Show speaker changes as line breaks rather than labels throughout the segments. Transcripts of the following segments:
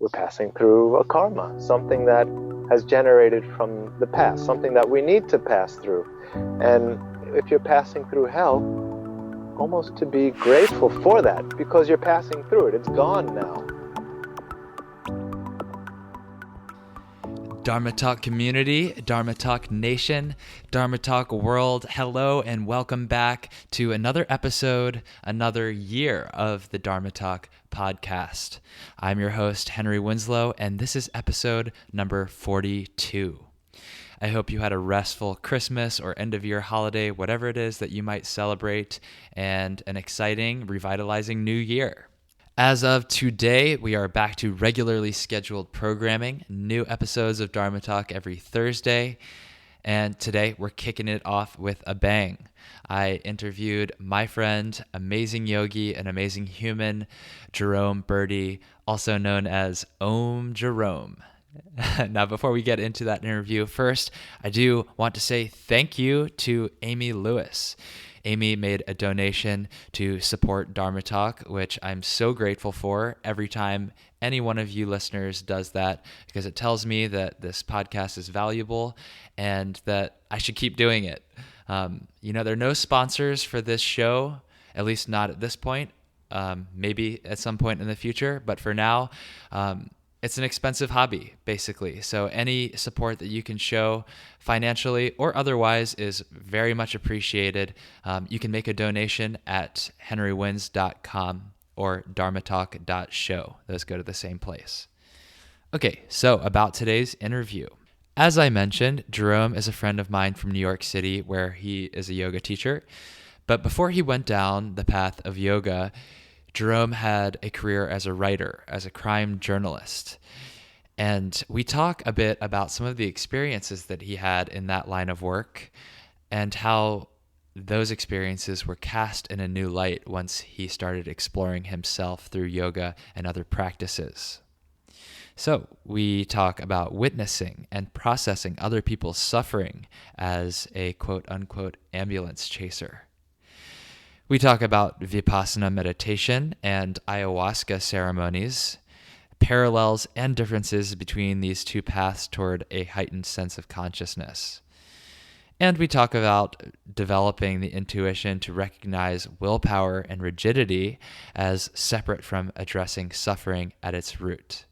we're passing through a karma, something that has generated from the past, something that we need to pass through. And if you're passing through hell, almost to be grateful for that, because you're passing through it. It's gone now.
Dharma Talk community, Dharma Talk nation, Dharma Talk world, hello and welcome back to another episode, another year of the Dharma Talk podcast. I'm your host, Henry Winslow, and this is episode number 42. I hope you had a restful Christmas or end-of-year holiday, whatever it is that you might celebrate, and an exciting, revitalizing new year. As of today, we are back to regularly scheduled programming, new episodes of Dharma Talk every Thursday, and today we're kicking it off with a bang. I interviewed my friend, amazing yogi, and amazing human, Jerome Burdi, also known as Om Jerome. Now, before we get into that interview, first, I do want to say thank you to Amy Lewis. Amy made a donation to support Dharma Talk, which I'm so grateful for every time any one of you listeners does that, because it tells me that this podcast is valuable and that I should keep doing it. There are no sponsors for this show, at least not at this point, maybe at some point in the future, but for now, it's an expensive hobby, basically. So any support that you can show financially or otherwise is very much appreciated. You can make a donation at henrywins.com or dharmatalk.show. Those go to the same place. Okay, so about today's interview. As I mentioned, Jerome is a friend of mine from New York City, where he is a yoga teacher. But before he went down the path of yoga, Jerome had a career as a writer, as a crime journalist. And we talk a bit about some of the experiences that he had in that line of work and how those experiences were cast in a new light once he started exploring himself through yoga and other practices. So we talk about witnessing and processing other people's suffering as a quote-unquote ambulance chaser. We talk about Vipassana meditation and ayahuasca ceremonies, parallels and differences between these two paths toward a heightened sense of consciousness. And we talk about developing the intuition to recognize willpower and rigidity as separate from addressing suffering at its root.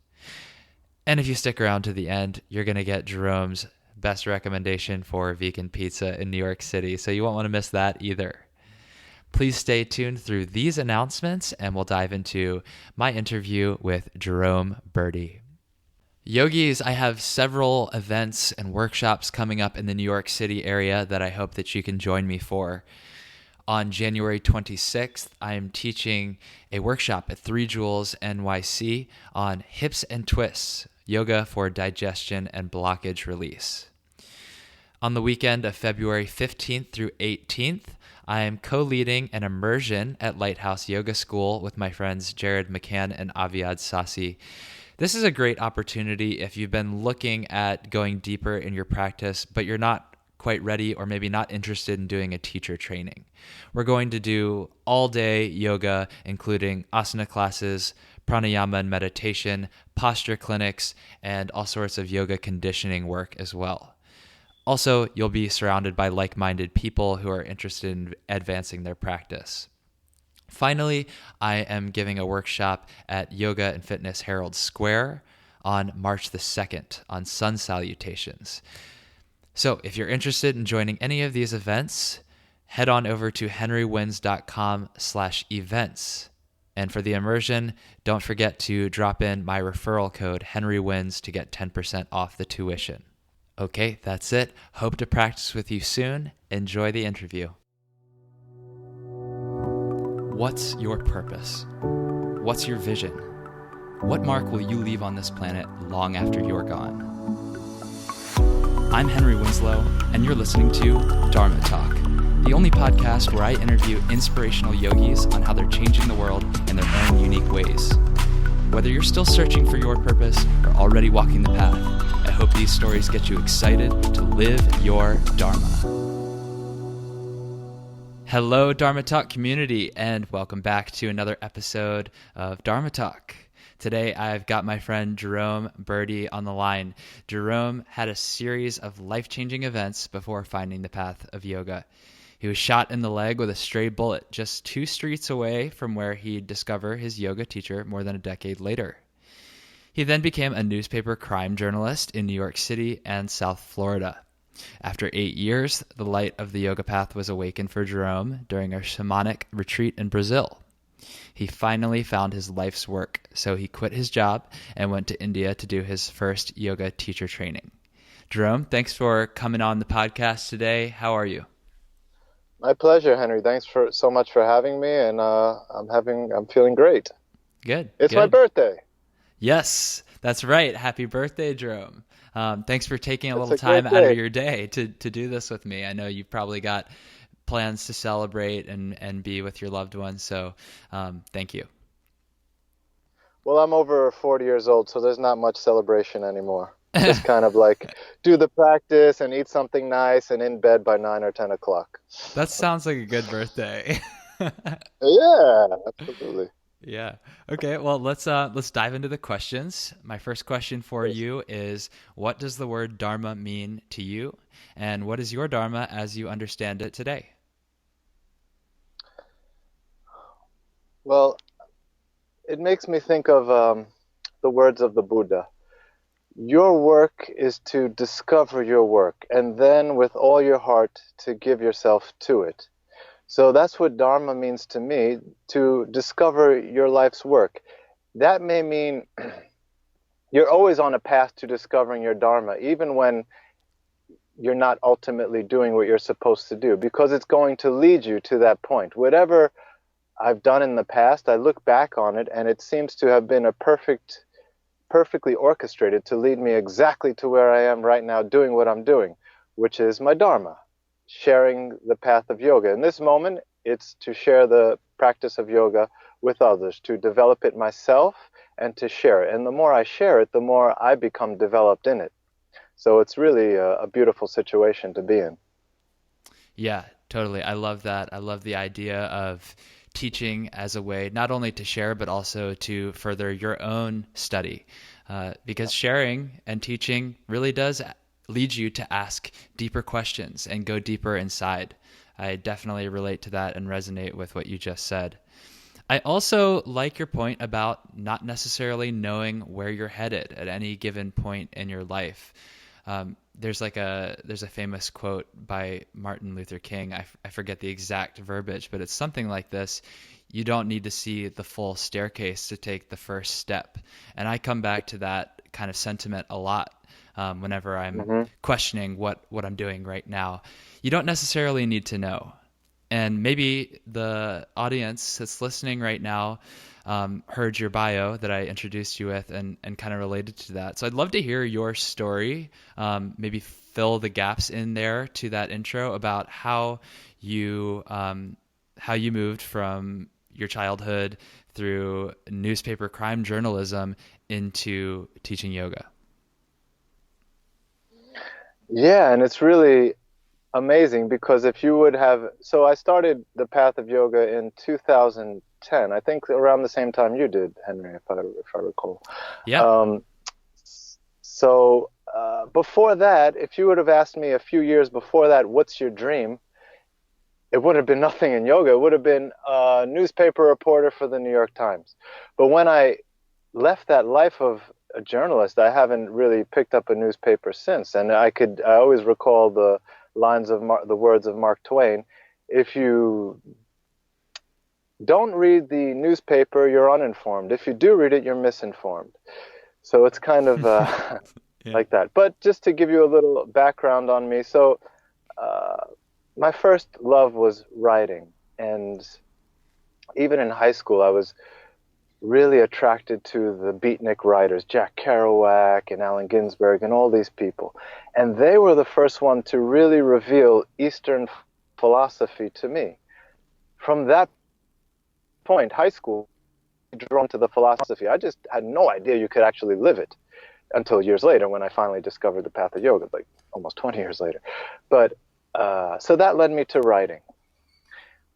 And if you stick around to the end, you're going to get Jerome's best recommendation for vegan pizza in New York City, so you won't want to miss that either. Please stay tuned through these announcements, and we'll dive into my interview with Jerome Burdi. Yogis, I have several events and workshops coming up in the New York City area that I hope that you can join me for. On January 26th, I am teaching a workshop at 3 Jewels NYC on hips and twists, yoga for digestion and blockage release. On the weekend of February 15th through 18th, I am co-leading an immersion at Lighthouse Yoga School with my friends Jared McCann and Aviad Sassi. This is a great opportunity if you've been looking at going deeper in your practice, but you're not quite ready or maybe not interested in doing a teacher training. We're going to do all-day yoga, including asana classes, pranayama and meditation, posture clinics, and all sorts of yoga conditioning work as well. Also, you'll be surrounded by like-minded people who are interested in advancing their practice. Finally, I am giving a workshop at Yoga and Fitness Herald Square on March the 2nd on sun salutations. So if you're interested in joining any of these events, head on over to henrywins.com/events. And for the immersion, don't forget to drop in my referral code HenryWins to get 10% off the tuition. Okay, that's it. Hope to practice with you soon. Enjoy the interview. What's your purpose? What's your vision? What mark will you leave on this planet long after you're gone? I'm Henry Winslow, and you're listening to Dharma Talk, the only podcast where I interview inspirational yogis on how they're changing the world in their own unique ways. Whether you're still searching for your purpose or already walking the path, I hope these stories get you excited to live your Dharma. Hello, Dharma Talk community, and welcome back to another episode of Dharma Talk. Today, I've got my friend Jerome Burdi on the line. Jerome had a series of life-changing events before finding the path of yoga. He was shot in the leg with a stray bullet just 2 streets away from where he'd discover his yoga teacher more than a decade later. He then became a newspaper crime journalist in New York City and South Florida. After 8 years, the light of the yoga path was awakened for Jerome during a shamanic retreat in Brazil. He finally found his life's work, so he quit his job and went to India to do his first yoga teacher training. Jerome, thanks for coming on the podcast today. How are you?
My pleasure, Henry. Thanks so much for having me, and I'm feeling great.
Good.
It's my birthday.
Yes, that's right. Happy birthday, Jerome. Thanks for taking a little time out of your day to do this with me. I know you've probably got plans to celebrate and be with your loved ones, so thank you.
Well, I'm over 40 years old, so there's not much celebration anymore. Just kind of like do the practice and eat something nice and in bed by 9 or 10 o'clock.
That sounds like a good birthday.
Yeah, absolutely.
Yeah. Okay. Well, let's dive into the questions. My first question for you is, what does the word Dharma mean to you, and what is your Dharma as you understand it today?
Well, it makes me think of the words of the Buddha. Your work is to discover your work, and then with all your heart to give yourself to it. So that's what Dharma means to me, to discover your life's work. That may mean you're always on a path to discovering your Dharma, even when you're not ultimately doing what you're supposed to do, because it's going to lead you to that point. Whatever I've done in the past, I look back on it, and it seems to have been perfectly orchestrated to lead me exactly to where I am right now doing what I'm doing, which is my Dharma. Sharing the path of yoga. In this moment, it's to share the practice of yoga with others, to develop it myself and to share it. And the more I share it, the more I become developed in it. So it's really a beautiful situation to be in.
Yeah, totally. I love that. I love the idea of teaching as a way not only to share, but also to further your own study. Because sharing and teaching really does lead you to ask deeper questions and go deeper inside. I definitely relate to that and resonate with what you just said. I also like your point about not necessarily knowing where you're headed at any given point in your life. There's a famous quote by Martin Luther King. I forget the exact verbiage, but it's something like this: you don't need to see the full staircase to take the first step. And I come back to that kind of sentiment a lot. Whenever I'm questioning what I'm doing right now. You don't necessarily need to know. And maybe the audience that's listening right now heard your bio that I introduced you with and kind of related to that. So I'd love to hear your story, maybe fill the gaps in there to that intro about how you moved from your childhood through newspaper crime journalism into teaching yoga.
Yeah, and it's really amazing because if you would have, so I started the path of yoga in 2010, I think around the same time you did, Henry, if I recall.
Yeah.
So before that, if you would have asked me a few years before that, what's your dream? It would have been nothing in yoga. It would have been a newspaper reporter for the New York Times. But when I left that life of a journalist, I haven't really picked up a newspaper since. And I always recall the lines of the words of Mark Twain: if you don't read the newspaper, you're uninformed. If you do read it, you're misinformed. So it's kind of like that. But just to give you a little background on me, so my first love was writing. And even in high school, I was really attracted to the beatnik writers, Jack Kerouac and Allen Ginsberg and all these people. And they were the first one to really reveal Eastern philosophy to me. From that point, high school, drawn to the philosophy. I just had no idea you could actually live it until years later when I finally discovered the path of yoga, like almost 20 years later. But so that led me to writing.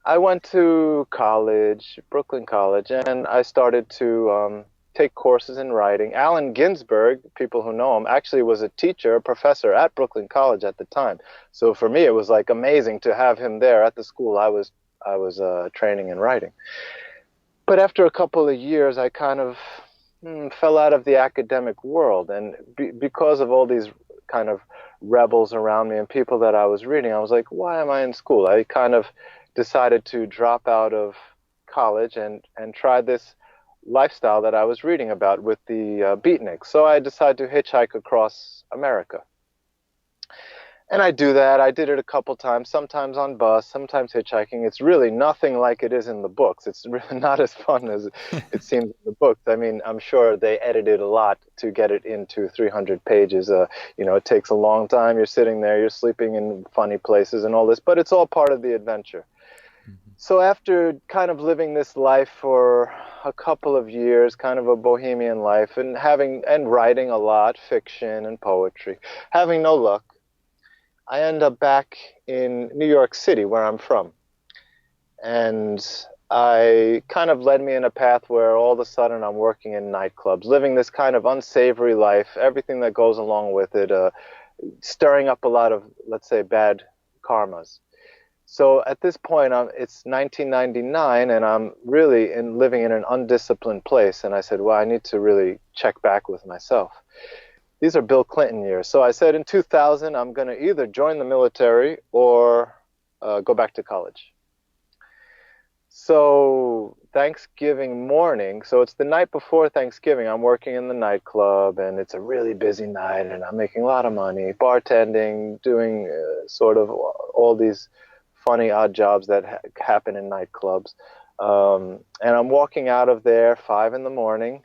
I went to college, Brooklyn College, and I started to take courses in writing. Allen Ginsberg, people who know him, actually was a teacher, a professor at Brooklyn College at the time. So for me, it was like amazing to have him there at the school I was training in writing. But after a couple of years, I kind of fell out of the academic world, and because of all these kind of rebels around me and people that I was reading, I was like, why am I in school? I kind of decided to drop out of college and try this lifestyle that I was reading about with the beatniks. So I decided to hitchhike across America. And I do that. I did it a couple times, sometimes on bus, sometimes hitchhiking. It's really nothing like it is in the books. It's really not as fun as it seems in the books. I mean, I'm sure they edited a lot to get it into 300 pages. It takes a long time. You're sitting there, you're sleeping in funny places and all this, but it's all part of the adventure. Mm-hmm. So after kind of living this life for a couple of years, kind of a bohemian life, and writing a lot, fiction and poetry, having no luck, I end up back in New York City, where I'm from. And I kind of led me in a path where all of a sudden I'm working in nightclubs, living this kind of unsavory life, everything that goes along with it, stirring up a lot of, let's say, bad karmas. So at this point, it's 1999, and I'm really living in an undisciplined place. And I said, well, I need to really check back with myself. These are Bill Clinton years. So I said in 2000, I'm going to either join the military or go back to college. So Thanksgiving morning, so it's the night before Thanksgiving, I'm working in the nightclub, and it's a really busy night, and I'm making a lot of money, bartending, doing sort of all these funny odd jobs that happen in nightclubs. And I'm walking out of there 5 a.m,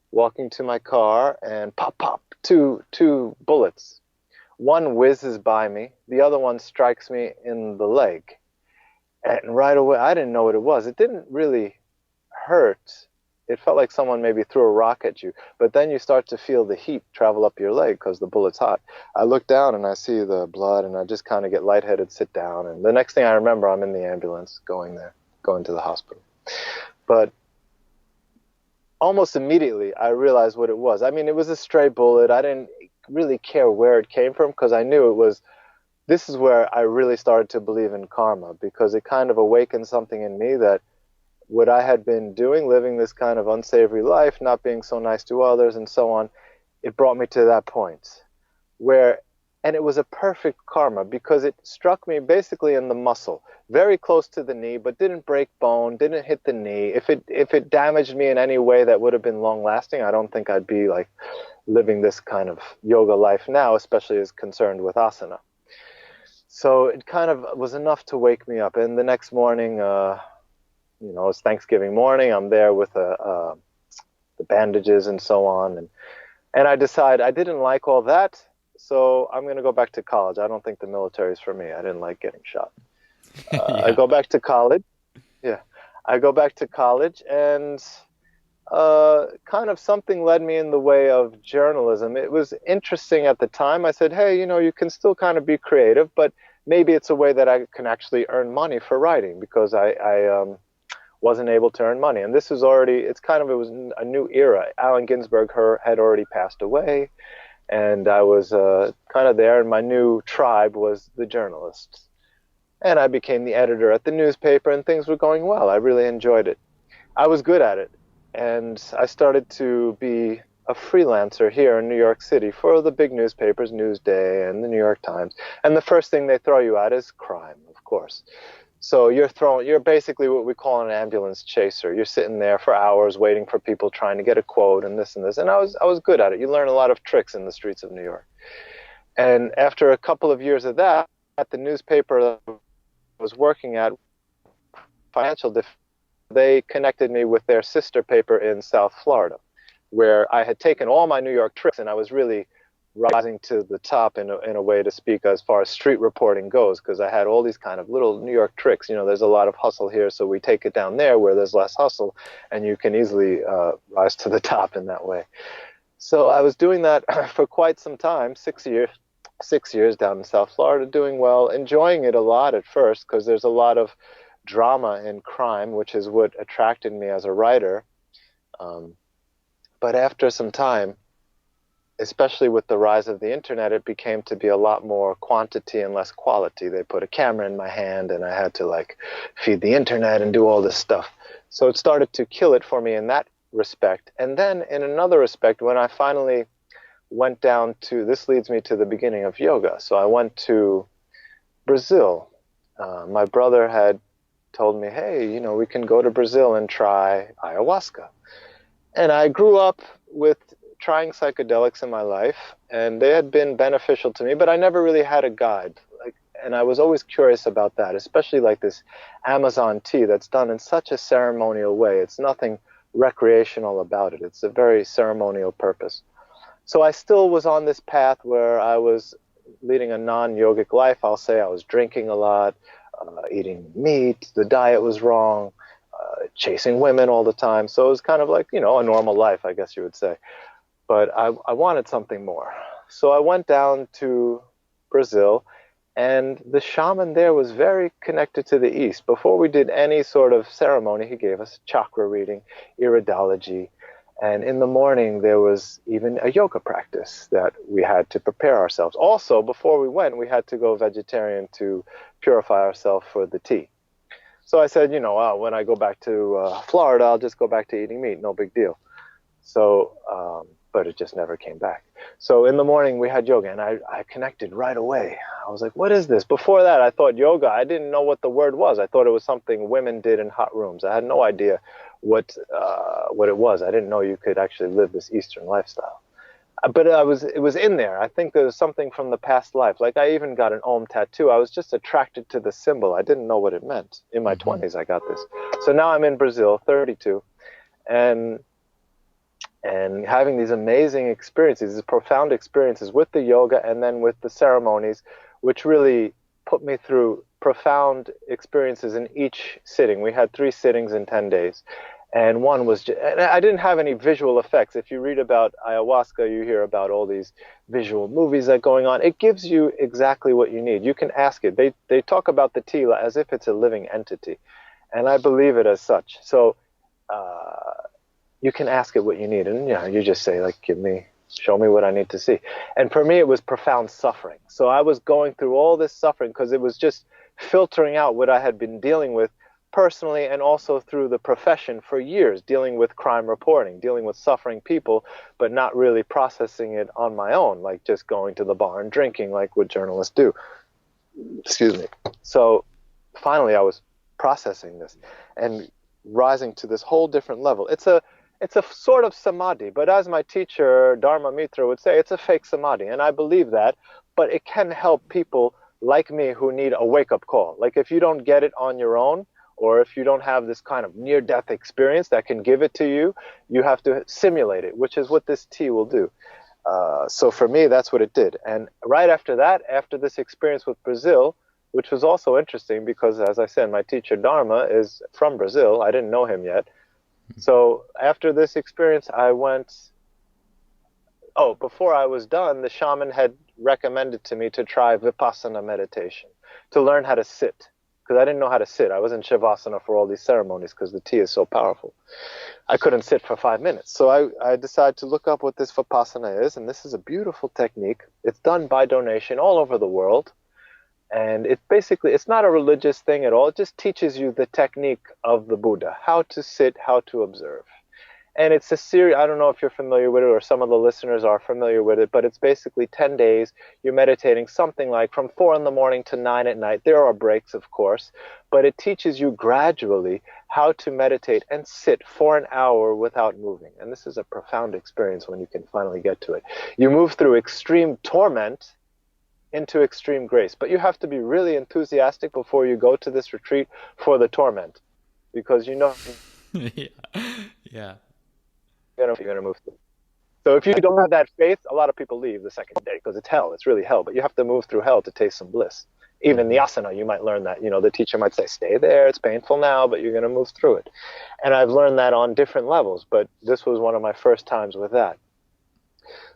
walking to my car, and pop, two bullets. One whizzes by me, the other one strikes me in the leg. And right away, I didn't know what it was. It didn't really hurt. It felt like someone maybe threw a rock at you. But then you start to feel the heat travel up your leg because the bullet's hot. I look down and I see the blood, and I just kind of get lightheaded, sit down. And the next thing I remember, I'm in the ambulance going to the hospital. But almost immediately, I realized what it was. I mean, it was a stray bullet. I didn't really care where it came from because I knew this is where I really started to believe in karma, because it kind of awakened something in me that what I had been doing, living this kind of unsavory life, not being so nice to others and so on, it brought me to that point and it was a perfect karma because it struck me basically in the muscle, very close to the knee, but didn't break bone, didn't hit the knee. If it damaged me in any way that would have been long lasting, I don't think I'd be like living this kind of yoga life now, especially as concerned with asana. So it kind of was enough to wake me up. And the next morning, it's Thanksgiving morning. I'm there with the bandages and so on, and I decide I didn't like all that. So I'm going to go back to college. I don't think the military is for me. I didn't like getting shot.
Yeah.
I go back to college. Yeah. I go back to college, and kind of something led me in the way of journalism. It was interesting at the time. I said, hey, you can still kind of be creative, but maybe it's a way that I can actually earn money for writing, because I wasn't able to earn money. And this was it was a new era. Allen Ginsberg had already passed away. And I was kind of there, and my new tribe was the journalists. And I became the editor at the newspaper, and things were going well. I really enjoyed it. I was good at it. And I started to be a freelancer here in New York City for the big newspapers, Newsday and the New York Times. And the first thing they throw you at is crime, of course. So you're basically what we call an ambulance chaser. You're sitting there for hours waiting for people trying to get a quote and this and this. And I was good at it. You learn a lot of tricks in the streets of New York. And after a couple of years of that, at the newspaper that I was working at, they connected me with their sister paper in South Florida, where I had taken all my New York tricks, and I was really rising to the top in a way to speak as far as street reporting goes, because I had all these kind of little New York tricks. There's a lot of hustle here, so we take it down there where there's less hustle, and you can easily rise to the top in that way. So I was doing that for quite some time, 6 years down in South Florida, doing well, enjoying it a lot at first, because there's a lot of drama and crime, which is what attracted me as a writer. But after some time, especially with the rise of the internet, it became to be a lot more quantity and less quality. They put a camera in my hand and I had to like feed the internet and do all this stuff. So it started to kill it for me in that respect. And then in another respect, when I finally went down to, this leads me to the beginning of yoga. So I went to Brazil. My brother had told me, hey, you know, we can go to Brazil and try ayahuasca. And I grew up with trying psychedelics in my life, and they had been beneficial to me, but I never really had a guide. And I was always curious about that, especially like this Amazon tea that's done in such a ceremonial way. It's nothing recreational about it. It's a very ceremonial purpose. So I still was on this path where I was leading a non-yogic life. I'll say I was drinking a lot, eating meat, the diet was wrong, chasing women all the time. So it was kind of like, you know, a normal life, I guess you would say. But I wanted something more. So I went down to Brazil, and the shaman there was very connected to the East. Before we did any sort of ceremony, he gave us chakra reading, iridology, and in the morning there was even a yoga practice that we had to prepare ourselves. Also, before we went, we had to go vegetarian to purify ourselves for the tea. So I said, you know, when I go back to Florida, I'll just go back to eating meat, no big deal. So, but it just never came back. So in the morning we had yoga, and I connected right away. I was like, what is this? Before that, I thought yoga, I didn't know what the word was. I thought it was something women did in hot rooms. I had no idea what it was. I didn't know you could actually live this Eastern lifestyle. But it was in there. I think there was something from the past life. Like I even got an Om tattoo. I was just attracted to the symbol. I didn't know what it meant. In my 20s, I got this. So now I'm in Brazil, 32, and having these amazing experiences, these profound experiences with the yoga and then with the ceremonies, which really put me through profound experiences in each sitting. We had 3 sittings in 10 days. And one was, and I didn't have any visual effects. If you read about ayahuasca, you hear about all these visual movies that are going on. It gives you exactly what you need. You can ask it. They talk about the tea as if it's a living entity. And I believe it as such. So, you can ask it what you need, and you just say, like, show me what I need to see. And for me, it was profound suffering. So I was going through all this suffering because it was just filtering out what I had been dealing with personally and also through the profession for years, dealing with crime reporting, dealing with suffering people, but not really processing it on my own, like just going to the bar and drinking like what journalists do. Excuse me. So finally, I was processing this and rising to this whole different level. It's a sort of samadhi, but as my teacher, Dharma Mitra, would say, it's a fake samadhi. And I believe that, but it can help people like me who need a wake-up call. Like if you don't get it on your own, or if you don't have this kind of near-death experience that can give it to you, you have to simulate it, which is what this tea will do. So for me, that's what it did. And right after that, after this experience with Brazil, which was also interesting because, as I said, my teacher Dharma is from Brazil. I didn't know him yet. So after this experience, I went, before I was done, the shaman had recommended to me to try Vipassana meditation, to learn how to sit, because I didn't know how to sit. I was in Shavasana for all these ceremonies because the tea is so powerful. I couldn't sit for 5 minutes. So I decided to look up what this Vipassana is, and this is a beautiful technique. It's done by donation all over the world. And it's not a religious thing at all. It just teaches you the technique of the Buddha, how to sit, how to observe. And it's a series, I don't know if you're familiar with it or some of the listeners are familiar with it, but it's basically 10 days. You're meditating something like from 4 in the morning to 9 at night. There are breaks, of course, but it teaches you gradually how to meditate and sit for an hour without moving. And this is a profound experience when you can finally get to it. You move through extreme torment into extreme grace. But you have to be really enthusiastic before you go to this retreat for the torment, because
yeah.
you're going to move through. So if you don't have that faith, a lot of people leave the second day because it's hell. It's really hell. But you have to move through hell to taste some bliss. Even in the asana, you might learn that. The teacher might say, stay there. It's painful now, but you're going to move through it. And I've learned that on different levels. But this was one of my first times with that.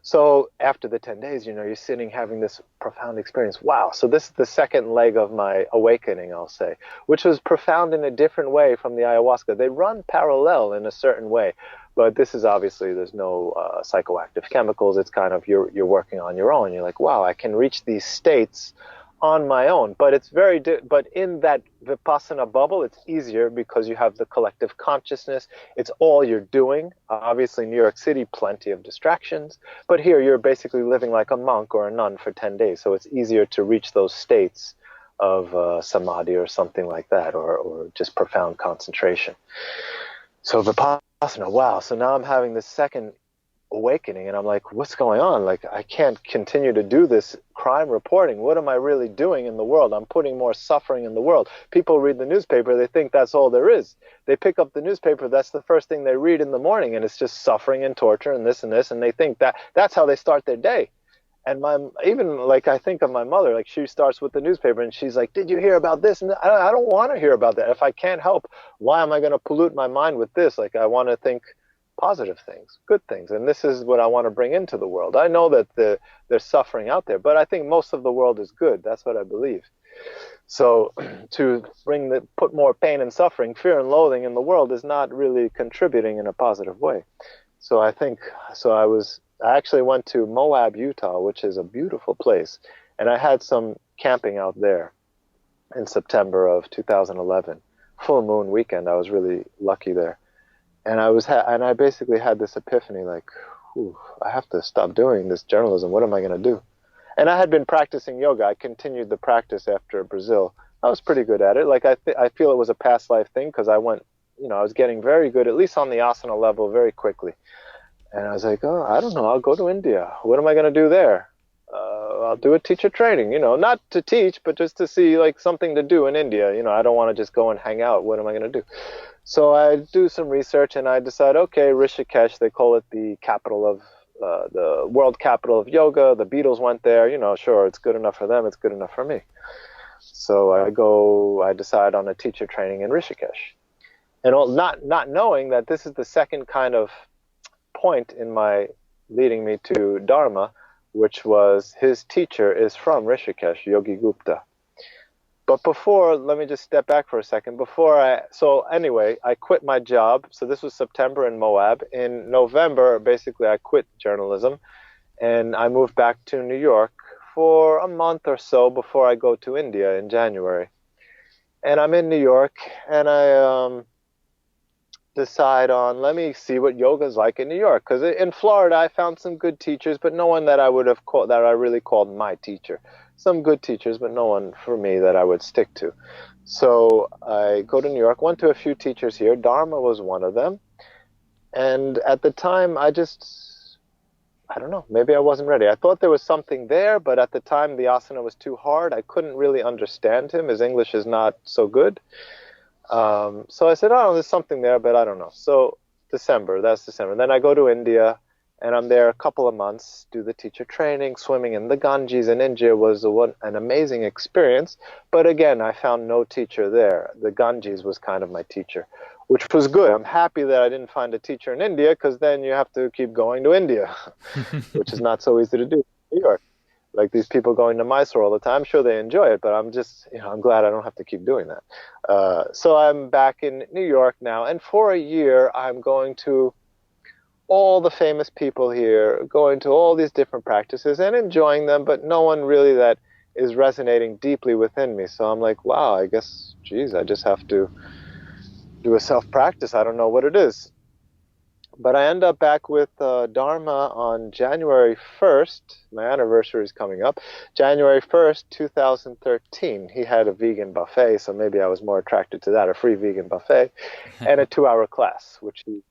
So after the 10 days, you're sitting having this profound experience. Wow. So this is the second leg of my awakening, I'll say, which was profound in a different way from the ayahuasca. They run parallel in a certain way, But this is obviously, there's no psychoactive chemicals. It's kind of, you're working on your own. You're like, wow, I can reach these states on my own. But it's but in that Vipassana bubble, it's easier because you have the collective consciousness. It's all you're doing. Obviously, New York City, plenty of distractions. But here, you're basically living like a monk or a nun for 10 days. So it's easier to reach those states of samadhi or something like that, or just profound concentration. So Vipassana, wow. So now I'm having this second awakening, and I'm like, what's going on? Like, I can't continue to do this crime reporting. What am I really doing in the world? I'm putting more suffering in the world. People read the newspaper, they think that's all there is. They pick up the newspaper, that's the first thing they read in the morning, and it's just suffering and torture and this, and they think that that's how they start their day. And even like, I think of my mother, like, she starts with the newspaper and she's like, did you hear about this? And I don't want to hear about that. If I can't help, why am I going to pollute my mind with this? Like, I want to think positive things, good things. And this is what I want to bring into the world. I know that there's suffering out there, but I think most of the world is good. That's what I believe. So to put more pain and suffering, fear and loathing in the world is not really contributing in a positive way. So I actually went to Moab, Utah, which is a beautiful place. And I had some camping out there in September of 2011. Full moon weekend. I was really lucky there. And I basically had this epiphany, like, I have to stop doing this journalism. What am I going to do? And I had been practicing yoga. I continued the practice after Brazil. I was pretty good at it. Like, I feel it was a past life thing, because I was getting very good, at least on the asana level, very quickly. And I was like, oh, I don't know. I'll go to India. What am I going to do there? I'll do a teacher training, not to teach, but just to see, like, something to do in India. I don't want to just go and hang out. What am I going to do? So I do some research, and I decide, okay, Rishikesh, they call it the capital of, the world capital of yoga. The Beatles went there. Sure, it's good enough for them. It's good enough for me. So I decide on a teacher training in Rishikesh. And not knowing that this is the second kind of point in my leading me to Dharma, which was his teacher is from Rishikesh, Yogi Gupta. But before, let me just step back for a second. I quit my job. So this was September in Moab. In November, basically, I quit journalism, and I moved back to New York for a month or so before I go to India in January. And I'm in New York, and I decide on, let me see what yoga is like in New York. Because in Florida, I found some good teachers, but no one that I really called my teacher. Some good teachers, but no one for me that I would stick to. So I go to New York, went to a few teachers here. Dharma was one of them. And at the time, I don't know, maybe I wasn't ready. I thought there was something there, but at the time, the asana was too hard. I couldn't really understand him. His English is not so good. So I said, oh, there's something there, but I don't know. So that's December. Then I go to India, and I'm there a couple of months, do the teacher training. Swimming in the Ganges in India was an amazing experience. But again, I found no teacher there. The Ganges was kind of my teacher, which was good. I'm happy that I didn't find a teacher in India, because then you have to keep going to India, which is not so easy to do in New York. Like, these people going to Mysore all the time, I'm sure they enjoy it, but I'm just, I'm glad I don't have to keep doing that. So I'm back in New York now, and for a year, I'm going to all the famous people here, going to all these different practices and enjoying them, but no one really that is resonating deeply within me. So I'm like, wow, I guess, I just have to do a self-practice. I don't know what it is. But I end up back with Dharma on January 1st. My anniversary is coming up. January 1st, 2013. He had a vegan buffet, so maybe I was more attracted to that, a free vegan buffet, and a 2-hour class, which he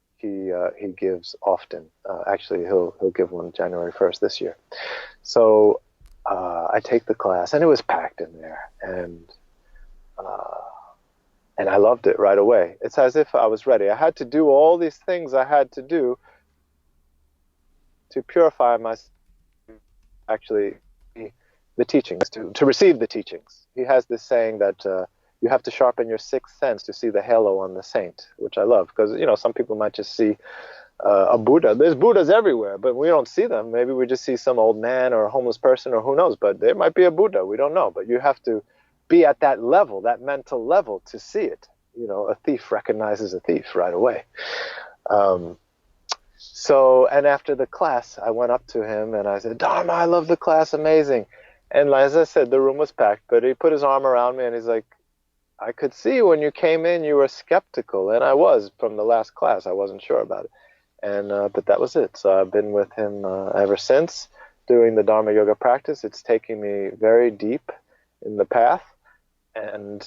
gives often. Actually, he'll give one January 1st this year. So I take the class, and it was packed in there, and I loved it right away. It's as if I was ready. I had to do all these things I had to do to purify myself, actually, the teachings, to receive the teachings. He has this saying that you have to sharpen your sixth sense to see the halo on the saint, which I love, because, some people might just see a Buddha. There's Buddhas everywhere, but we don't see them. Maybe we just see some old man or a homeless person, or who knows, but there might be a Buddha. We don't know, but you have to be at that level, that mental level, to see it. A thief recognizes a thief right away. So, and after the class, I went up to him and I said, Dharma, I love the class, amazing. And as I said, the room was packed, but he put his arm around me and he's like, I could see when you came in, you were skeptical. And I was from the last class. I wasn't sure about it. And, but that was it. So I've been with him ever since doing the Dharma yoga practice. It's taking me very deep in the path and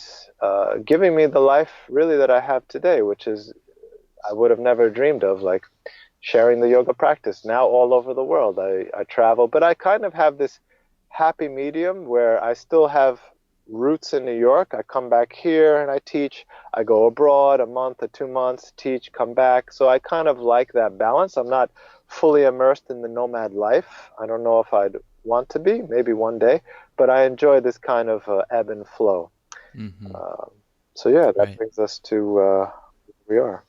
giving me the life really that I have today, which is I would have never dreamed of, like sharing the yoga practice now all over the world. I travel, but I kind of have this happy medium where I still have roots in New York. I come back here and I teach. I go abroad a month or 2 months, teach, come back. So I kind of like that balance. I'm not fully immersed in the nomad life. I don't know if I'd want to be, maybe one day, but I enjoy this kind of ebb and flow.
Mm-hmm.
So yeah, that
Right.
brings us to where we are.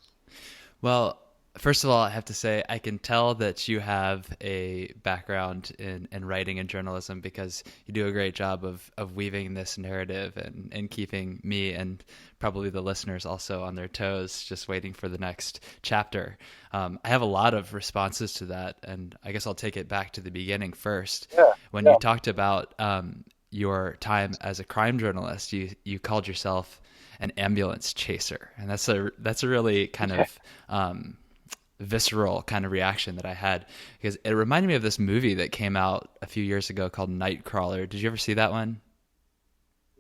Well, first of all, I have to say I can tell that you have a background in writing and journalism because you do a great job of weaving this narrative and keeping me and probably the listeners also on their toes, just waiting for the next chapter. I have a lot of responses to that, and I guess I'll take it back to the beginning first.
Yeah,
When
yeah.
you talked about your time as a crime journalist, you called yourself an ambulance chaser, and that's a really kind of visceral kind of reaction that I had because it reminded me of this movie that came out a few years ago called Nightcrawler. Did you ever see that one?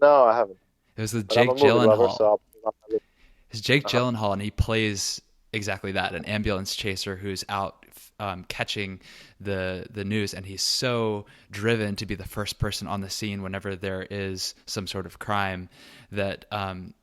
No, I haven't.
It was with
But I'm a
Jake
movie lover,
Gyllenhaal.
so I'll put it on my list.
It's Jake
Uh-huh.
Gyllenhaal, and he plays exactly that, an ambulance chaser who's out catching the news, and he's so driven to be the first person on the scene whenever there is some sort of crime that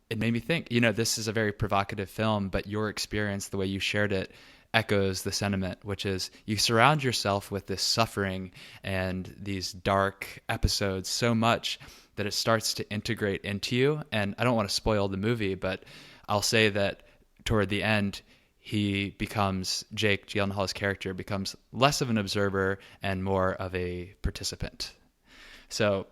it made me think, this is a very provocative film, but your experience, the way you shared it, echoes the sentiment, which is you surround yourself with this suffering and these dark episodes so much that it starts to integrate into you. And I don't want to spoil the movie, but I'll say that toward the end, Jake Gyllenhaal's character becomes less of an observer and more of a participant. So,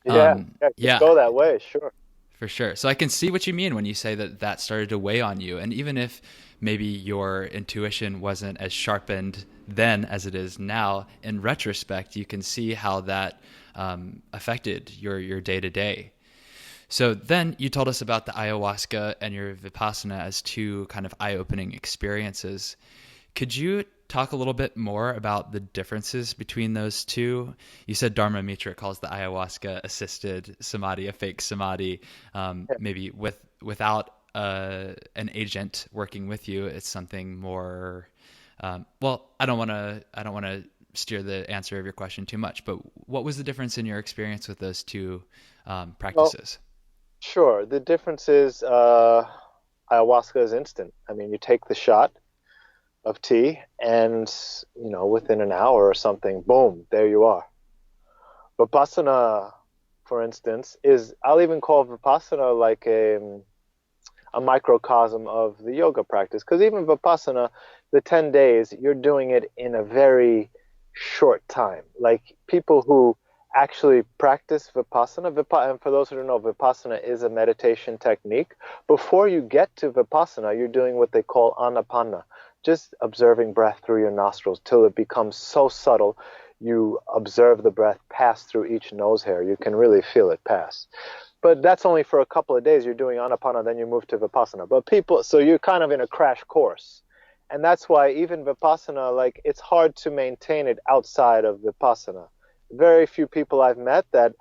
Yeah, yeah, it could
yeah,
go that way, sure.
for sure. So I can see what you mean when you say that that started to weigh on you. And even if maybe your intuition wasn't as sharpened then as it is now, in retrospect, you can see how that affected your day to day. So then you told us about the ayahuasca and your Vipassana as two kind of eye-opening experiences. Could you talk a little bit more about the differences between those two? You said Dharma Mitra calls the ayahuasca assisted samadhi a fake samadhi.
Yeah.
Maybe without an agent working with you, it's something more. Well, I don't want to steer the answer of your question too much, but what was the difference in your experience with those two
Well,
practices?
sure. The difference is ayahuasca is instant. I mean, you take the shot of tea, and within an hour or something, boom, there you are. Vipassana, for instance, is I'll even call Vipassana like a microcosm of the yoga practice. Because even Vipassana, the 10 days, you're doing it in a very short time. Like people who actually practice Vipassana, and for those who don't know, Vipassana is a meditation technique. Before you get to Vipassana, you're doing what they call anapana, just observing breath through your nostrils till it becomes so subtle. You observe the breath pass through each nose hair. You can really feel it pass. But that's only for a couple of days. You're doing anapana, then you move to Vipassana. But so you're kind of in a crash course. And that's why even Vipassana, like, it's hard to maintain it outside of Vipassana. Very few people I've met that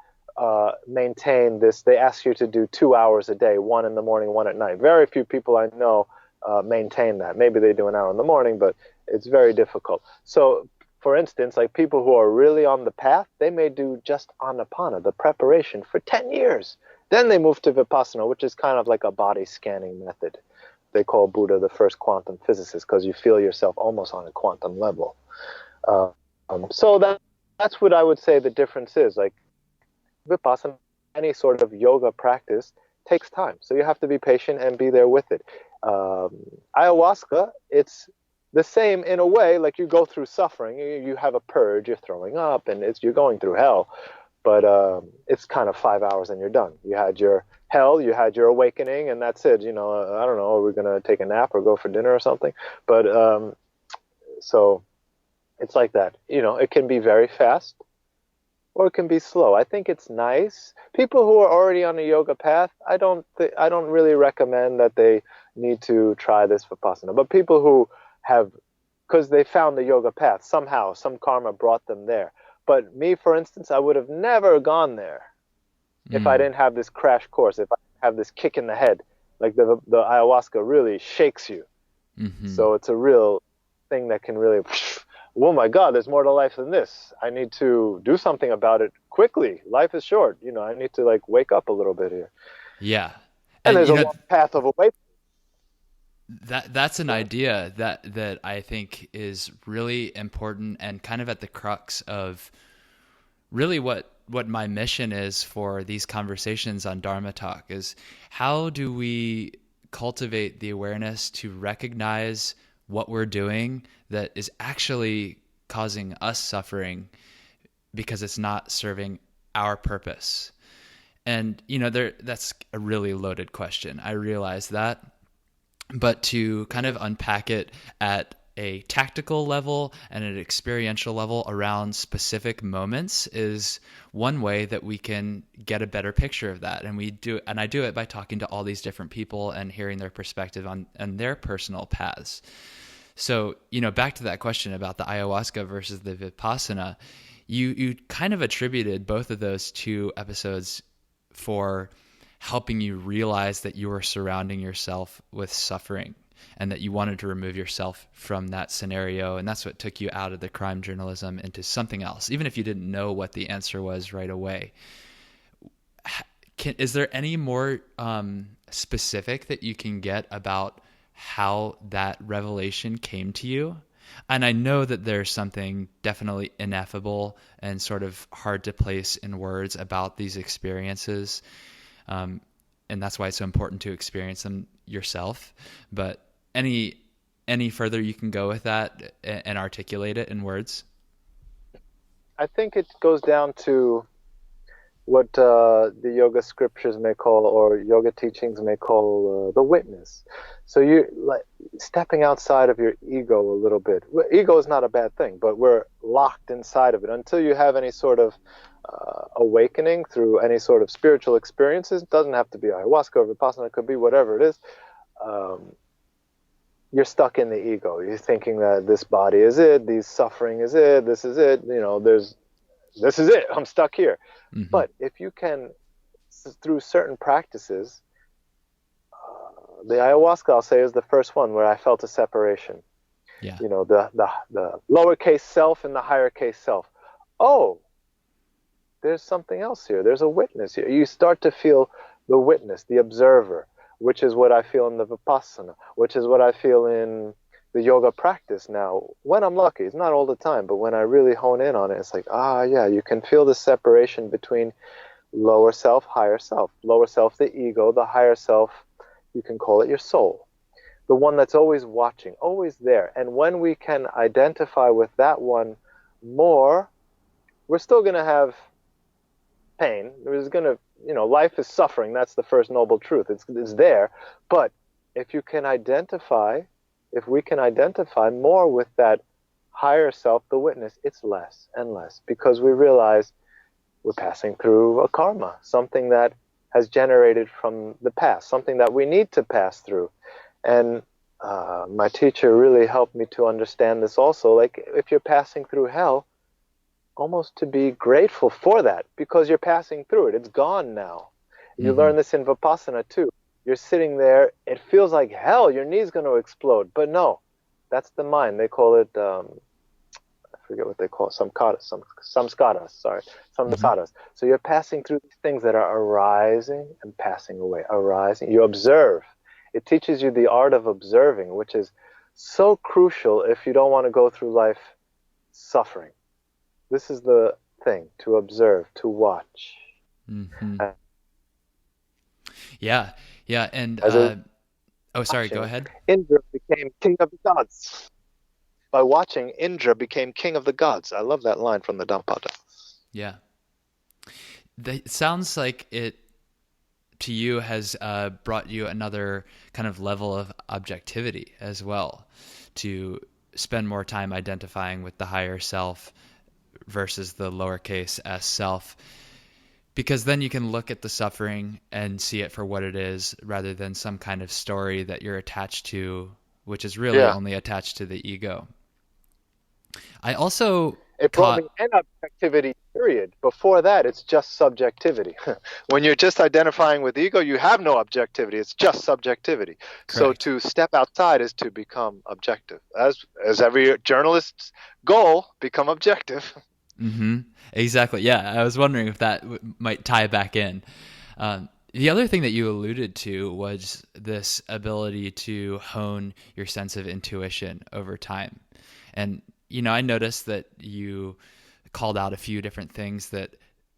maintain this. They ask you to do 2 hours a day, one in the morning, one at night. Very few people I know maintain that. Maybe they do an hour in the morning, but it's very difficult. So, for instance, like people who are really on the path, they may do just anapana, the preparation, for 10 years. Then they move to Vipassana, which is kind of like a body scanning method. They call Buddha the first quantum physicist because you feel yourself almost on a quantum level. Uh, so that's what I would say the difference is. Like Vipassana, any sort of yoga practice takes time. So you have to be patient and be there with it. Um, Ayahuasca, it's the same in a way. Like you go through suffering, you have a purge, you're throwing up, and you're going through hell. But it's kind of 5 hours and you're done. You had your hell, you had your awakening, and that's it. I don't know, are we going to take a nap or go for dinner or something? But So it's like that. It can be very fast or it can be slow. I think it's nice. People who are already on a yoga path, I don't really recommend that they need to try this Vipassana. But people who have, because they found the yoga path somehow, some karma brought them there. But me, for instance, I would have never gone there if I didn't have this crash course, if I didn't have this kick in the head. Like the ayahuasca really shakes you.
Mm-hmm.
So it's a real thing that can really, oh my God, there's more to life than this. I need to do something about it quickly. Life is short. I need to wake up a little bit here.
Yeah.
And there's a long path of awakening.
That's an idea that I think is really important and kind of at the crux of really what my mission is for these conversations on Dharma Talk is how do we cultivate the awareness to recognize what we're doing that is actually causing us suffering because it's not serving our purpose. And, that's a really loaded question. I realize that. But to kind of unpack it at a tactical level and an experiential level around specific moments is one way that we can get a better picture of that. And I do it by talking to all these different people and hearing their perspective on their personal paths. So, back to that question about the ayahuasca versus the Vipassana, you kind of attributed both of those two episodes for helping you realize that you were surrounding yourself with suffering and that you wanted to remove yourself from that scenario. And that's what took you out of the crime journalism into something else, even if you didn't know what the answer was right away. Is there any more specific that you can get about how that revelation came to you? And I know that there's something definitely ineffable and sort of hard to place in words about these experiences. And that's why it's so important to experience them yourself. But any further you can go with that and articulate it in words?
I think it goes down to what the yoga scriptures may call, or yoga teachings may call, the witness. So you stepping outside of your ego a little bit. Ego is not a bad thing, but we're locked inside of it until you have any sort of awakening through any sort of spiritual experiences. It doesn't have to be ayahuasca or Vipassana, it could be whatever it is. You're stuck in the ego. You're thinking that this body is it, this suffering is it, this is it, this is it, I'm stuck here. Mm-hmm. But if you can, through certain practices, the ayahuasca, I'll say, is the first one where I felt a separation.
Yeah.
The lowercase self and the higher case self. Oh, there's something else here. There's a witness here. You start to feel the witness, the observer, which is what I feel in the Vipassana, which is what I feel in the yoga practice now. When I'm lucky, it's not all the time, but when I really hone in on it, it's like, you can feel the separation between lower self, higher self. Lower self, the ego, the higher self, you can call it your soul. The one that's always watching, always there. And when we can identify with that one more, we're still going to have pain. There's going to, life is suffering. That's the first noble truth. It's there. But if we can identify more with that higher self, the witness, it's less and less, because we realize we're passing through a karma, something that has generated from the past, something that we need to pass through. And my teacher really helped me to understand this also. Like, if you're passing through hell, almost to be grateful for that, because you're passing through it. It's gone now. You learn this in Vipassana too. You're sitting there, it feels like hell, your knee's going to explode. But no, that's the mind. They call it, I forget what they call it, samskaras. So you're passing through these things that are arising and passing away, arising. You observe. It teaches you the art of observing, which is so crucial if you don't want to go through life suffering. This is the thing, to observe, to watch.
Mm-hmm. Yeah. And, sorry, go ahead.
Indra became king of the gods. By watching, Indra became king of the gods. I love that line from the Dhammapada.
Yeah. It sounds like it, to you, has brought you another kind of level of objectivity as well, to spend more time identifying with the higher self versus the lowercase s self, because then you can look at the suffering and see it for what it is rather than some kind of story that you're attached to, which is really
Yeah.
only attached to the ego. I also
It brought me
caught,
an objectivity, period. Before that, it's just subjectivity. When you're just identifying with ego, you have no objectivity. It's just subjectivity. So
correct.
to step outside is to become objective. As every journalist's goal, become objective.
Mm-hmm. Exactly. Yeah, I was wondering if that might tie back in. The other thing that you alluded to was this ability to hone your sense of intuition over time. And, I noticed that you called out a few different things that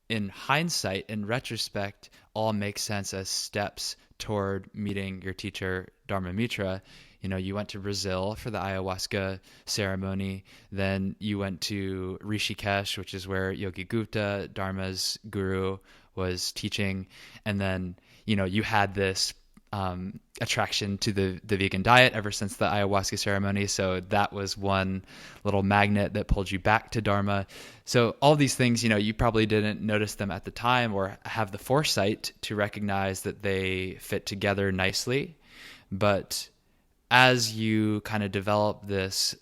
in hindsight, in retrospect, all make sense as steps toward meeting your teacher, Dharma Mitra. You went to Brazil for the ayahuasca ceremony. Then you went to Rishikesh, which is where Yogi Gupta, Dharma's guru, was teaching. And then, you had this attraction to the vegan diet ever since the ayahuasca ceremony. So that was one little magnet that pulled you back to Dharma. So all these things, you probably didn't notice them at the time or have the foresight to recognize that they fit together nicely. But as you kind of develop this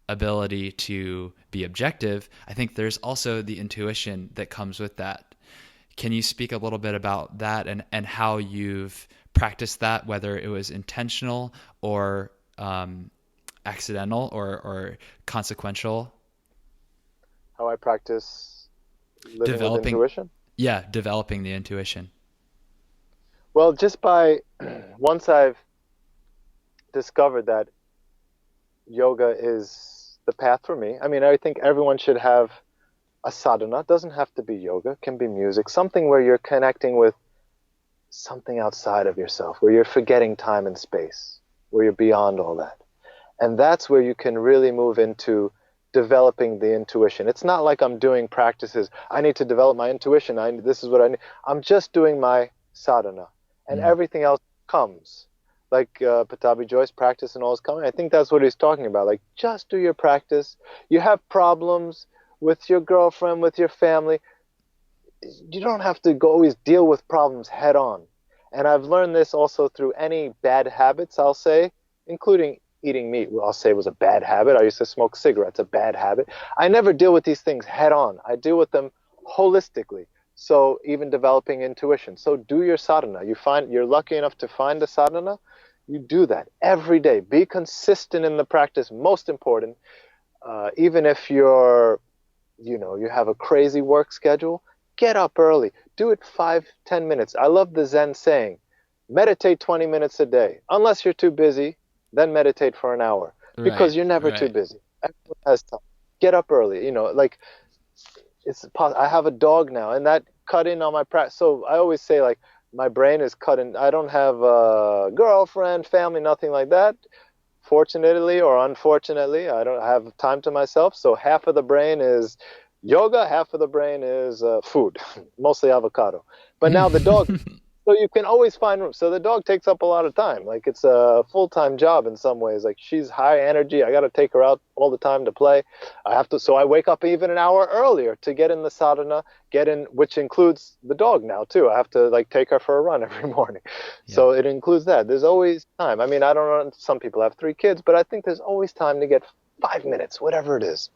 ability to be objective, I think there's also the intuition that comes with that. Can you speak a little bit about that and how you've practiced that, whether it was intentional or accidental or consequential?
How I practice living with intuition?
Yeah, developing the intuition.
Well, just by once I've discovered that yoga is the path for me. I mean, I think everyone should have a sadhana. It doesn't have to be yoga. It can be music. Something where you're connecting with something outside of yourself, where you're forgetting time and space, where you're beyond all that. And that's where you can really move into developing the intuition. It's not like I'm doing practices. I need to develop my intuition. This is what I need. I'm just doing my sadhana. And everything else comes. Like Patabi Joyce, practice and all is coming. I think that's what he's talking about. Like, just do your practice. You have problems with your girlfriend, with your family. You don't have to always deal with problems head on. And I've learned this also through any bad habits, I'll say, including eating meat. I'll say was a bad habit. I used to smoke cigarettes, a bad habit. I never deal with these things head on. I deal with them holistically. So even developing intuition. So do your sadhana. You're lucky enough to find a sadhana. You do that every day. Be consistent in the practice. Most important. Even if you have a crazy work schedule, get up early. Do it 5-10 minutes. I love the Zen saying, meditate 20 minutes a day. Unless you're too busy, then meditate for an hour. Because you're never too busy. Everyone has time. Get up early. I have a dog now, and that cut in on my practice. So I always say, like, my brain is cut in. I don't have a girlfriend, family, nothing like that. Fortunately or unfortunately, I don't have time to myself. So half of the brain is yoga, half of the brain is food, mostly avocado. But now the dog, so you can always find room. So the dog takes up a lot of time. Like, it's a full-time job in some ways. Like, she's high energy. I got to take her out all the time to play. So I wake up even an hour earlier to get in the sadhana, which includes the dog now too. I have to take her for a run every morning. Yeah. So it includes that. There's always time. I mean, I don't know, some people have 3 kids, but I think there's always time to get 5 minutes, whatever it is.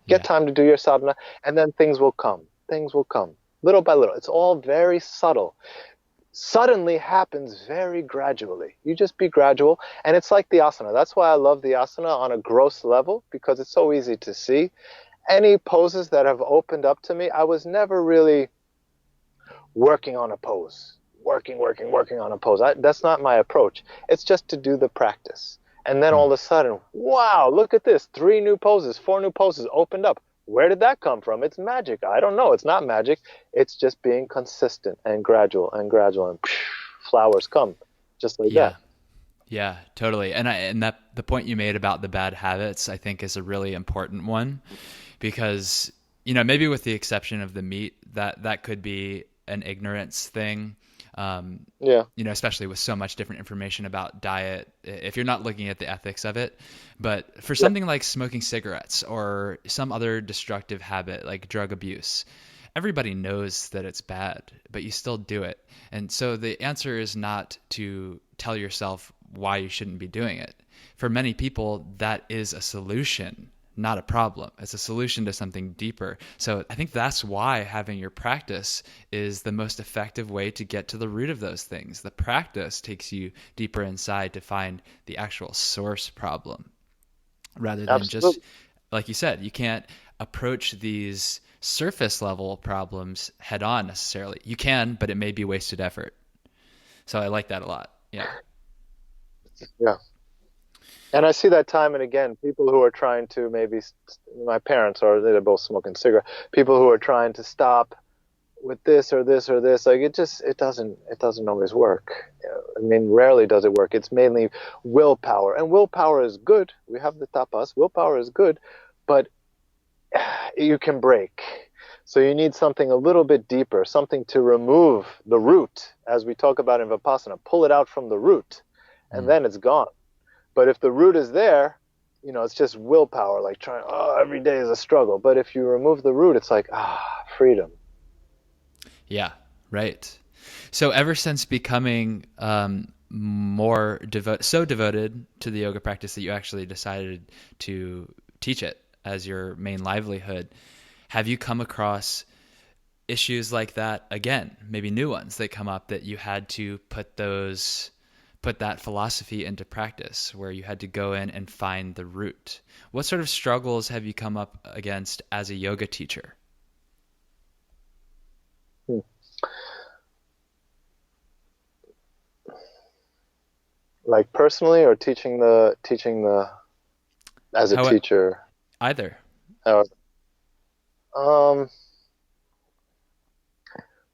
Get time to do your sadhana, and then things will come. Things will come little by little. It's all very subtle. Suddenly happens very gradually. You just be gradual. And it's like the asana. That's why I love the asana on a gross level, because it's so easy to see. Any poses that have opened up to me, I was never really working on a pose. Working on a pose. That's not my approach. It's just to do the practice. And then all of a sudden, wow, look at this. 3 new poses, 4 new poses opened up. Where did that come from? It's magic. I don't know. It's not magic. It's just being consistent and gradual, and flowers come just like that.
Yeah, totally. And that the point you made about the bad habits, I think, is a really important one, because, maybe with the exception of the meat, that could be an ignorance thing.
Yeah.
Especially with so much different information about diet, if you're not looking at the ethics of it. But for something like smoking cigarettes or some other destructive habit like drug abuse, everybody knows that it's bad, but you still do it. And so the answer is not to tell yourself why you shouldn't be doing it. For many people, that is a solution, not a problem. It's a solution to something deeper. So I think that's why having your practice is the most effective way to get to the root of those things. The practice takes you deeper inside to find the actual source problem, rather than just, like you said, you can't approach these surface level problems head on necessarily. You can, but it may be wasted effort. So I like that a lot. Yeah.
Yeah. And I see that time and again, people who are trying to maybe, my parents, or they're both smoking cigarettes, people who are trying to stop with this or this or this, like it doesn't always work. I mean, rarely does it work. It's mainly willpower, and willpower is good. We have the tapas. Willpower is good, but you can break. So you need something a little bit deeper, something to remove the root, as we talk about in Vipassana, pull it out from the root, and then it's gone. But if the root is there, it's just willpower, like trying, every day is a struggle. But if you remove the root, it's like, freedom.
Yeah, right. So ever since becoming more devoted to the yoga practice that you actually decided to teach it as your main livelihood, have you come across issues like that again, maybe new ones that come up that you had to put that philosophy into practice, where you had to go in and find the root? What sort of struggles have you come up against as a yoga teacher?
Like personally, or teaching as a teacher?
Either.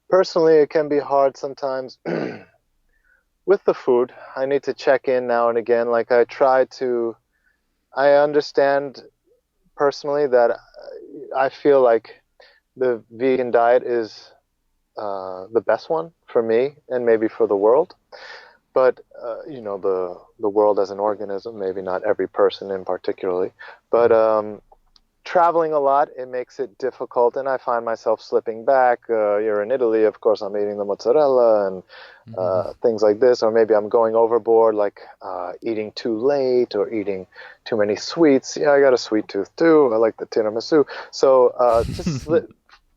Personally, it can be hard sometimes. With the food, I need to check in now and again. Like I understand personally that I feel like the vegan diet is the best one for me and maybe for the world. But, the world as an organism, maybe not every person in particularly. But traveling a lot, it makes it difficult, and I find myself slipping back. You're in Italy, of course, I'm eating the mozzarella and things like this, or maybe I'm going overboard, like eating too late or eating too many sweets. Yeah, I got a sweet tooth too. I like the tiramisu. So just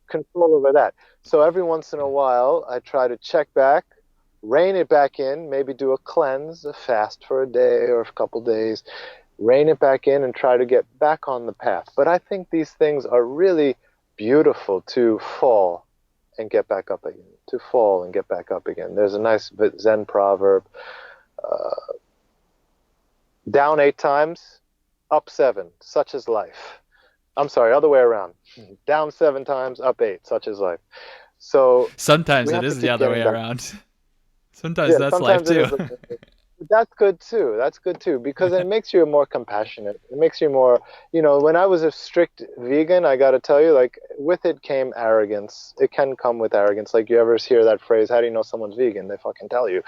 control over that. So every once in a while, I try to check back, rein it back in, maybe do a cleanse, a fast for a day or a couple days, rein it back in and try to get back on the path. But I think these things are really beautiful, to fall and get back up again, to fall and get back up again. There's a nice Zen proverb, down 8 times, up 7, such is life. I'm sorry, other way around. Down 7 times, up 8, such is life. So
sometimes it is the other way around. Sometimes that's life too.
That's good too, because it makes you more compassionate. It makes you more, when I was a strict vegan, I got to tell you, like, with it came arrogance. It can come with arrogance. Like, you ever hear that phrase, how do you know someone's vegan? They fucking tell you.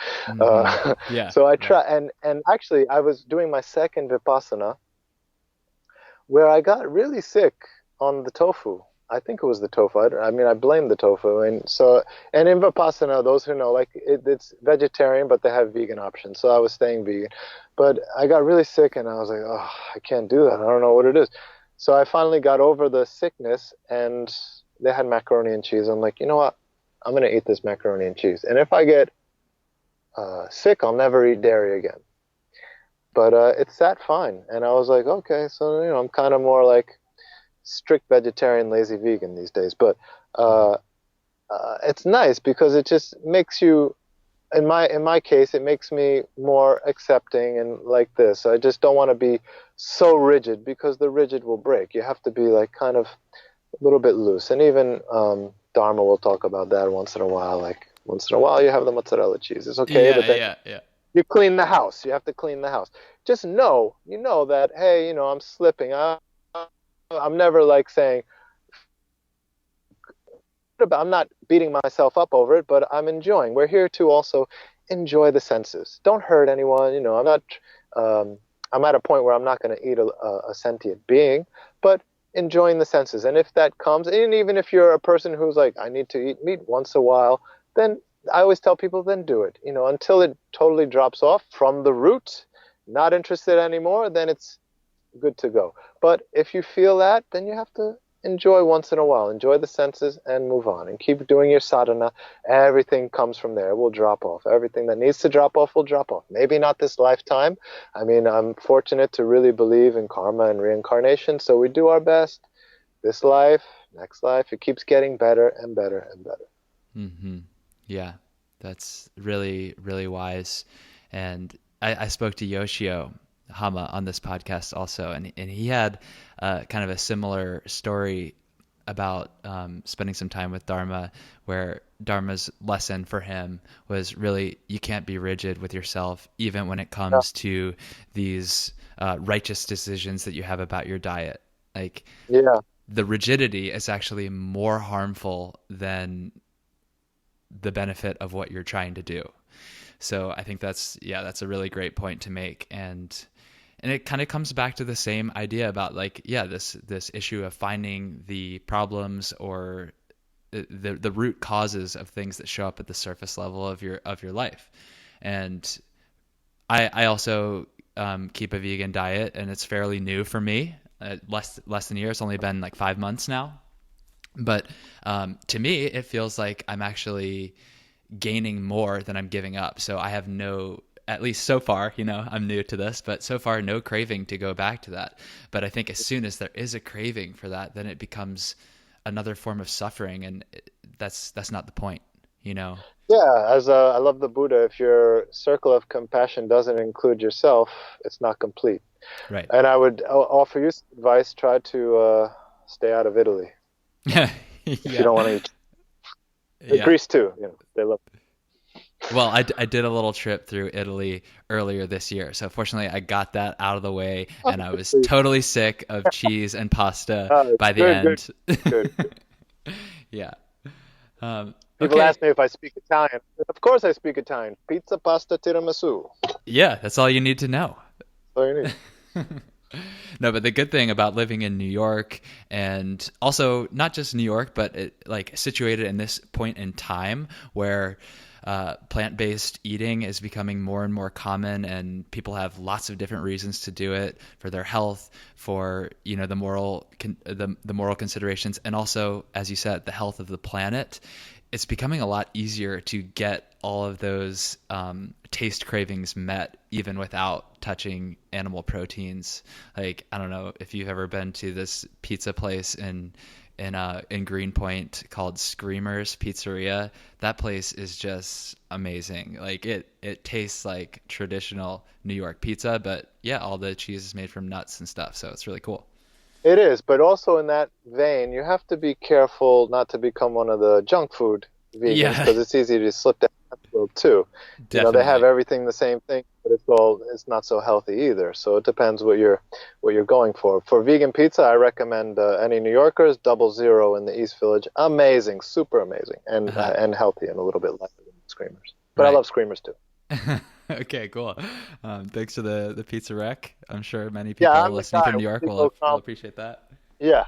Yeah.
So I try, and actually I was doing my second Vipassana where I got really sick on the tofu. I think it was the tofu. I blame the tofu. And in Vipassana, those who know, like, it's vegetarian, but they have vegan options. So I was staying vegan. But I got really sick, and I was like, I can't do that. I don't know what it is. So I finally got over the sickness, and they had macaroni and cheese. I'm like, you know what? I'm going to eat this macaroni and cheese. And if I get sick, I'll never eat dairy again. But it sat fine. And I was like, okay, so, I'm kind of more like strict vegetarian, lazy vegan these days. But it's nice because it just makes you, in my case, it makes me more accepting and like this. I just don't want to be so rigid, because the rigid will break. You have to be like kind of a little bit loose. And even Dharma will talk about that once in a while. Like, once in a while you have the mozzarella cheese. It's okay, but then you clean the house. You have to clean the house. Just know that, hey, I'm slipping. I'm never like saying, about, I'm not beating myself up over it, but I'm enjoying. We're here to also enjoy the senses. Don't hurt anyone. I'm at a point where I'm not going to eat a sentient being, but enjoying the senses. And if that comes, and even if you're a person who's like, I need to eat meat once a while, then I always tell people, then do it. Until it totally drops off from the root, not interested anymore, then it's good to go. But if you feel that, then you have to enjoy once in a while. Enjoy the senses and move on. And keep doing your sadhana. Everything comes from there. It will drop off. Everything that needs to drop off will drop off. Maybe not this lifetime. I mean, I'm fortunate to really believe in karma and reincarnation, so we do our best. This life, next life, it keeps getting better and better and better.
Mm-hmm. Yeah, that's really, really wise. And I spoke to Yoshio Hama on this podcast also, and he had kind of a similar story about spending some time with Dharma, where Dharma's lesson for him was really, you can't be rigid with yourself, even when it comes to these righteous decisions that you have about your diet. Like, the rigidity is actually more harmful than the benefit of what you're trying to do. So I think that's a really great point to make. And it kind of comes back to the same idea about this issue of finding the problems or the root causes of things that show up at the surface level of your life. And I also keep a vegan diet, and it's fairly new for me. Less than a year. It's only been like 5 months now. But to me, it feels like I'm actually gaining more than I'm giving up. So I have at least so far, I'm new to this, but so far no craving to go back to that. But I think as soon as there is a craving for that, then it becomes another form of suffering, and that's not the point, Yeah,
as I love the Buddha, if your circle of compassion doesn't include yourself, it's not complete.
Right.
And I would offer you some advice: try to stay out of Italy. If you don't want to eat. Greece too, they love it.
Well, I did a little trip through Italy earlier this year. So fortunately, I got that out of the way, and I was totally sick of cheese and pasta by the end.
Good.
Yeah.
People ask me if I speak Italian. Of course I speak Italian. Pizza, pasta, tiramisu.
Yeah, that's all you need to know.
That's all you need.
No, but the good thing about living in New York, and also not just New York, but situated in this point in time where plant-based eating is becoming more and more common, and people have lots of different reasons to do it, for their health, for the moral considerations, and also, as you said, the health of the planet. It's becoming a lot easier to get all of those taste cravings met, even without touching animal proteins. Like, I don't know if you've ever been to this pizza place in Greenpoint called Screamers Pizzeria. That place is just amazing. Like, it tastes like traditional New York pizza, but yeah, all the cheese is made from nuts and stuff, so it's really cool.
It is, but also in that vein, you have to be careful not to become one of the junk food vegans, because it's easy to slip down that road too.
Definitely.
They have everything the same thing, but it's not so healthy either. So it depends what you're going for. For vegan pizza, I recommend any New Yorkers, Double Zero in the East Village. Amazing, super amazing, and healthy, and a little bit lighter than Screamers. But I love Screamers too.
Okay, cool. Thanks for the pizza rec. I'm sure many people listening from New York will appreciate that.
Yeah.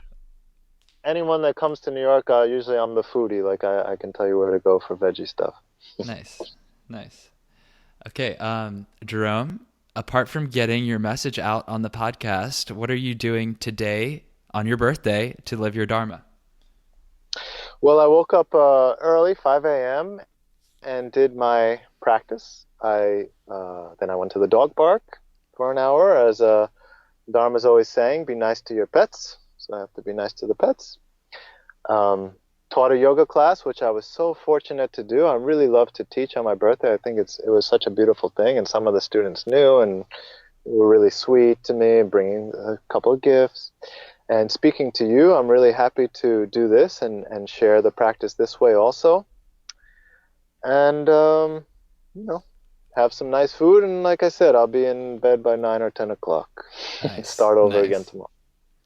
Anyone that comes to New York, usually I'm the foodie. Like, I can tell you where to go for veggie stuff.
Nice. Okay, Jerome, apart from getting your message out on the podcast, what are you doing today on your birthday to live your Dharma?
Well, I woke up early, 5 a.m., and did my practice. Then I went to the dog park for an hour, as Dharma's always saying, be nice to your pets. So I have to be nice to the pets. Taught a yoga class, which I was so fortunate to do. I really love to teach on my birthday. I think it was such a beautiful thing, and some of the students knew and were really sweet to me, bringing a couple of gifts. And speaking to you, I'm really happy to do this and share the practice this way also. And, have some nice food, and like I said, I'll be in bed by 9 or 10 o'clock.
Nice.
Start over again tomorrow.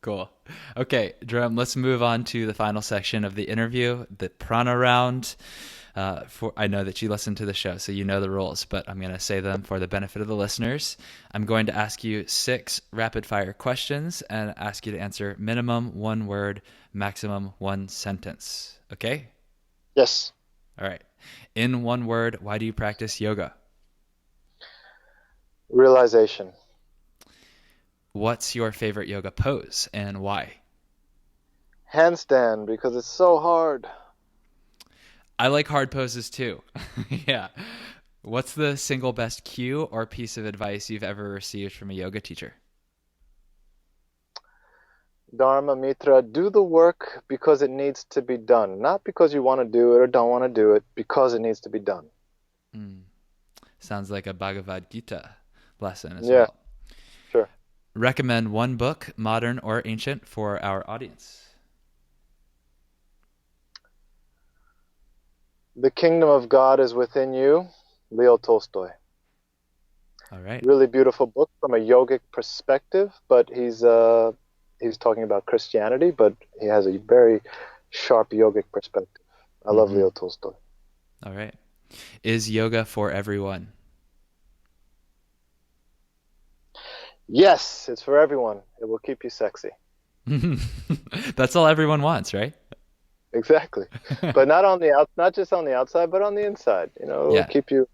Cool. Okay, Jerome, let's move on to the final section of the interview, the prana round. I know that you listen to the show, so you know the rules, but I'm going to say them for the benefit of the listeners. I'm going to ask you 6 rapid-fire questions and ask you to answer minimum 1 word, maximum 1 sentence. Okay?
Yes.
All right. In 1 word, why do you practice yoga?
Realization.
What's your favorite yoga pose and why?
Handstand, because it's so hard.
I like hard poses too. Yeah. What's the single best cue or piece of advice you've ever received from a yoga teacher?
Dharma Mitra, do the work because it needs to be done. Not because you want to do it or don't want to do it, because it needs to be done.
Sounds like a Bhagavad Gita lesson as
Yeah,
well.
sure.
Recommend 1 book, modern or ancient, for our audience.
The Kingdom of God is Within You, Leo Tolstoy.
All right.
Really beautiful book from a yogic perspective, but he's talking about Christianity, but he has a very sharp yogic perspective. I love Leo Tolstoy.
All right. Is yoga for everyone?
Yes, it's for everyone. It will keep you sexy.
That's all everyone wants, right?
Exactly. But not just on the outside, but on the inside. You know, it will keep you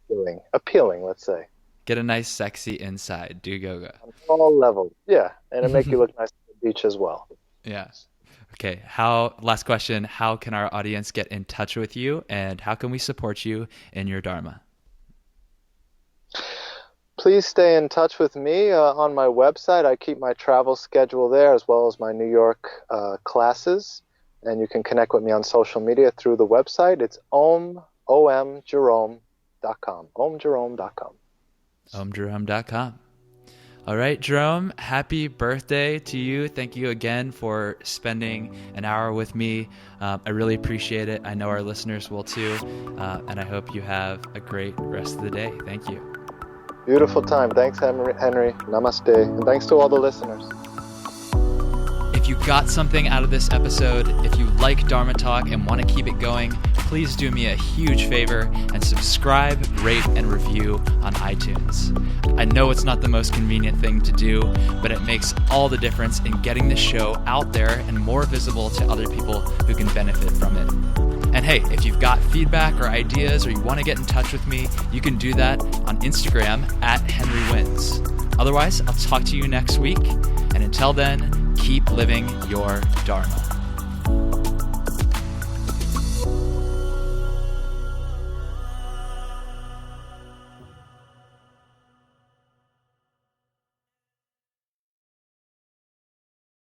appealing, let's say.
Get a nice sexy inside. Do yoga.
On all levels. Yeah. And it make you look nice on the beach as well.
Yeah. Okay. Last question. How can our audience get in touch with you and how can we support you in your Dharma?
Please stay in touch with me on my website. I keep my travel schedule there as well as my New York classes. And you can connect with me on social media through the website. It's omjerome.com. omjerome.com.
omjerome.com. All right, Jerome, happy birthday to you. Thank you again for spending an hour with me. I really appreciate it. I know our listeners will too. And I hope you have a great rest of the day. Thank you.
Beautiful time. Thanks, Henry. Namaste. And thanks to all the listeners.
If you got something out of this episode, if you like Dharma Talk and want to keep it going, please do me a huge favor and subscribe, rate, and review on iTunes. I know it's not the most convenient thing to do, but it makes all the difference in getting the show out there and more visible to other people who can benefit from it. And hey, if you've got feedback or ideas or you want to get in touch with me, you can do that on Instagram @HenryWins. Otherwise, I'll talk to you next week. And until then, keep living your Dharma.